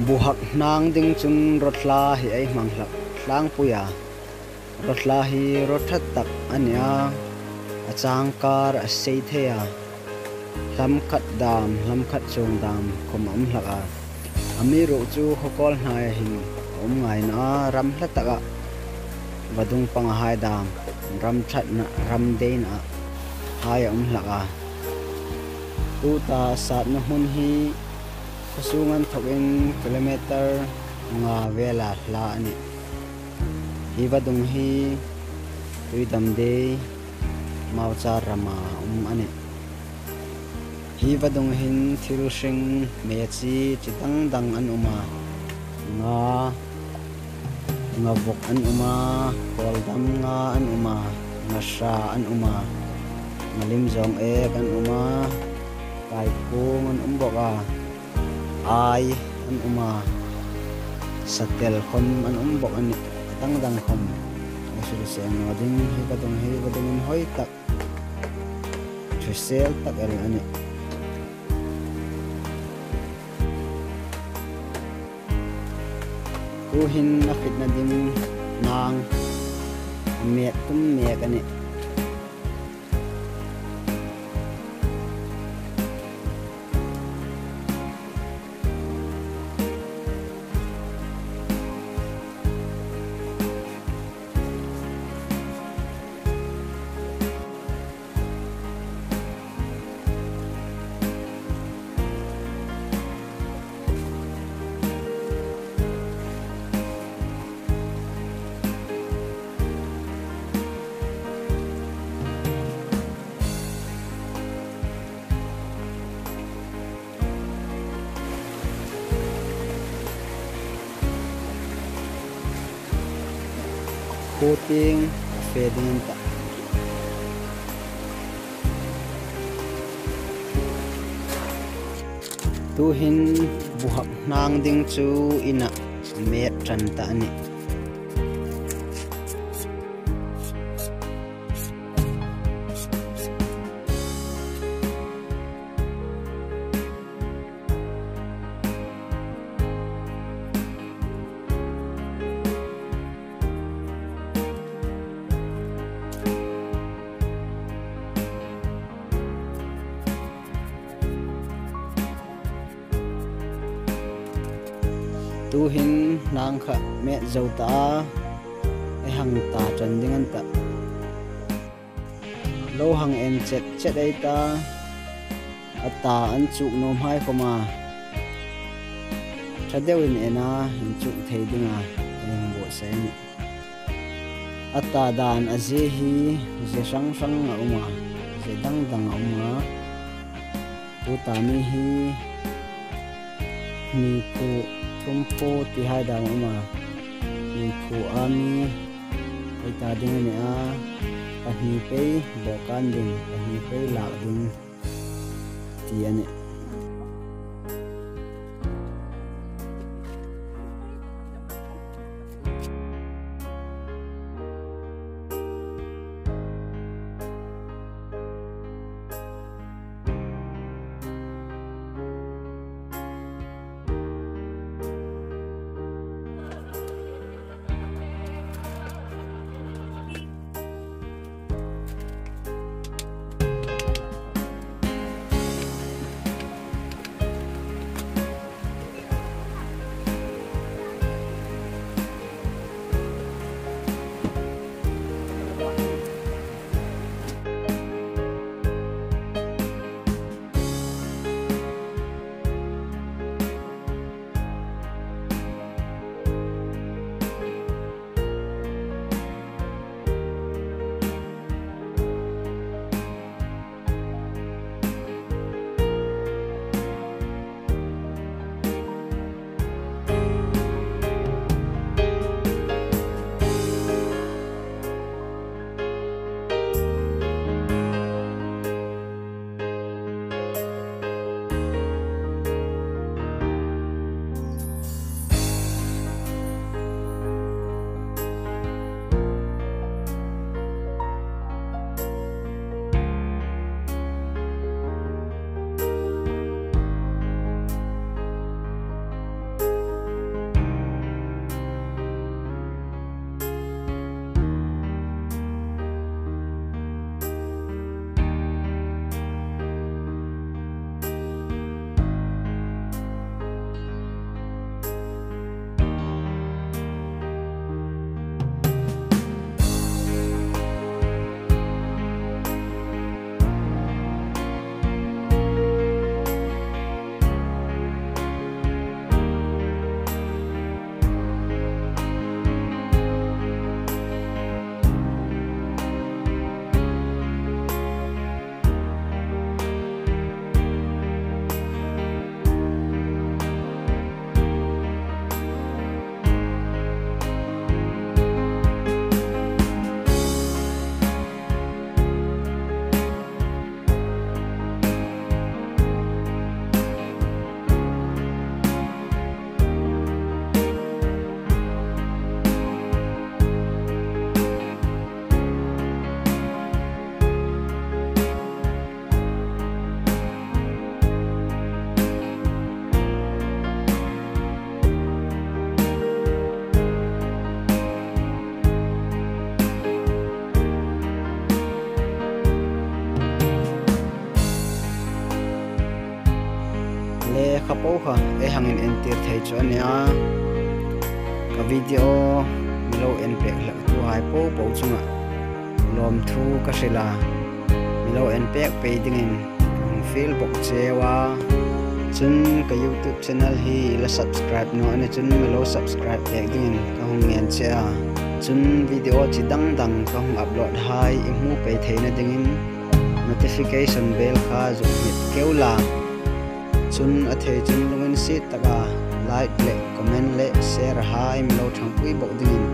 buhak nang ding chun rotla hi ai manglak tlang puya rotla hi rothat tak ania achangkar a sei thea lam khat dam lam khat chung dam khom am hlaka ami ro chu khokol hnai hin om ngai na ram hlataka vadung pang hai dam ram that na ram dein a hai om hlaka uta sat na hun hi kusungan thokin kilometer nga vela hla ani hi vadung hi tuidam de maucha rama ani hi vadung hin thil hring me chi chitang dang an uma nga vok an uma kol dam nga an uma nga sha an uma malim zong ek an uma kai kung an umboka ai an uma satel khom an umbok ani tang dang khom asul se no ding hi vadung in hoi tak thusel tak el ani uhin na fit na dim nang me tum me kani puting fading ta tu hin buhak nang ding chu ina me tran ta ani tu hin nang kha me zauta ai hang ta chan ding an ta lo hang en chet ai ta ata an chuk nom hai khoma thadewin ena hin chuk thei dinga eng bo se ni ata dan aje hi je sang sang a uma je dang dang a uma uta mi hi ni pu tumpo ti hai dang uma ni pu ami ai ta ding ni a pahni pe bokan ding pahni pe la ding ti ani khapo kha e hangin entir thei chu ania ka video milo en pek la tu hai po po chunga lom thu ka sela milo en pek pe dingin feel bok chewa chun ka YouTube channel hi la subscribe no ane chun milo subscribe pek dingin ka hung ngen che chun video chi dang dang ka hung upload hai imu pe theina dingin notification bell kha zu hit keula chun athe chun lungin sit taka like le comment le share hai milo thangpui bok dingin